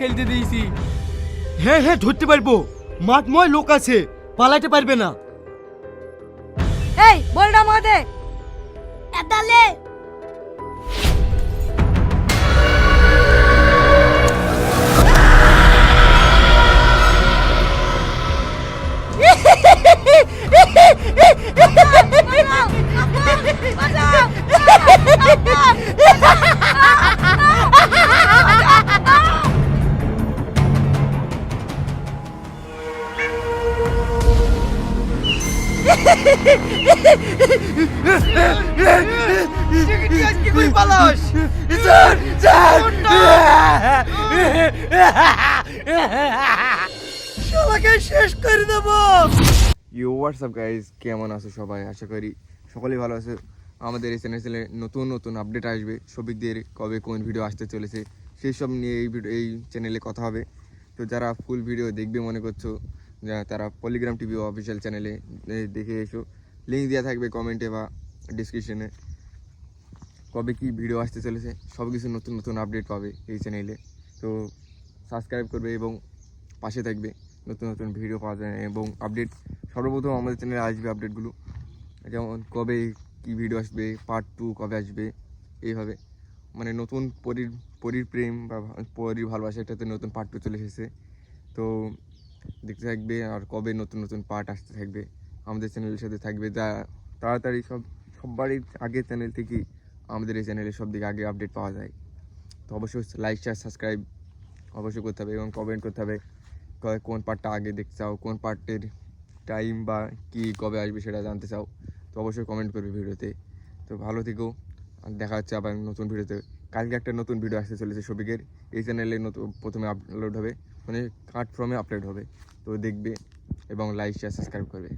খেলতে দিয়েছি। হ্যাঁ হ্যাঁ ধরতে পারবো, মাঠময় লোক আছে, পালাতে পারবে না। এই বলটা মাদে এদালে কি করে পালাস? শালাকে শেষ করে দেবো। হোয়াটসঅ্যাপ গাইজ, কেমন আছো সবাই? আশা করি সকলেই ভালো আছে। আমাদের এই চ্যানেলে নতুন নতুন আপডেট আসবে, সবিকদের কবে কোন ভিডিও আসতে চলেছে সেই সব নিয়ে এই চ্যানেলে কথা হবে। তো যারা ফুল ভিডিও দেখবে মনে করছো, তারা পলিগ্রাম টিভি অফিসিয়াল চ্যানেলে দেখে এসো। লিঙ্ক দেওয়া থাকবে কমেন্টে বা ডিসক্রিপশনে। কবে কি ভিডিও আসতে চলেছে সব কিছু নতুন নতুন আপডেট পাবে এই চ্যানেলে। তো সাবস্ক্রাইব করবে এবং পাশে থাকবে, নতুন নতুন ভিডিও পাওয়া যায় এবং আপডেট সর্বপ্রথম আমাদের চ্যানেলে আসবে আপডেটগুলো। যেমন কবে কি ভিডিও আসবে, পার্ট 2 কবে আসবে, এইভাবে মানে নতুন পরীর প্রেম বা পরীর ভালোবাসা, এটাতে নতুন পার্ট 2 চলে এসেছে। তো দেখতে থাকবে আর কবে নতুন নতুন পার্ট আসতে থাকবে আমাদের চ্যানেলের সাথে থাকবে। যা তাড়াতাড়ি সববারই আগে চ্যানেল থেকেই আমাদের এই চ্যানেলে সব দিকে আগে আপডেট পাওয়া যায়। তো অবশ্যই লাইক শেয়ার সাবস্ক্রাইব অবশ্যই করতে হবে এবং কমেন্ট করতে হবে কোন পার্টটা আগে দেখতে চাও, কোন পার্টের টাইম বা কি কবে আসবে সেটা জানতে চাও। তো অবশ্যই কমেন্ট করবে ভিডিওতে। তো ভালো থেকো, আর দেখা হচ্ছে আবার নতুন ভিডিওতে। কালকে একটা নতুন ভিডিও আসতে চলেছে সবিকের, এই চ্যানেলে নতুন প্রথমে আপলোড হবে, মানে কাট ফ্রমে আপলোড হবে। তো দেখবে এবং লাইক শেয়ার সাবস্ক্রাইব করবে।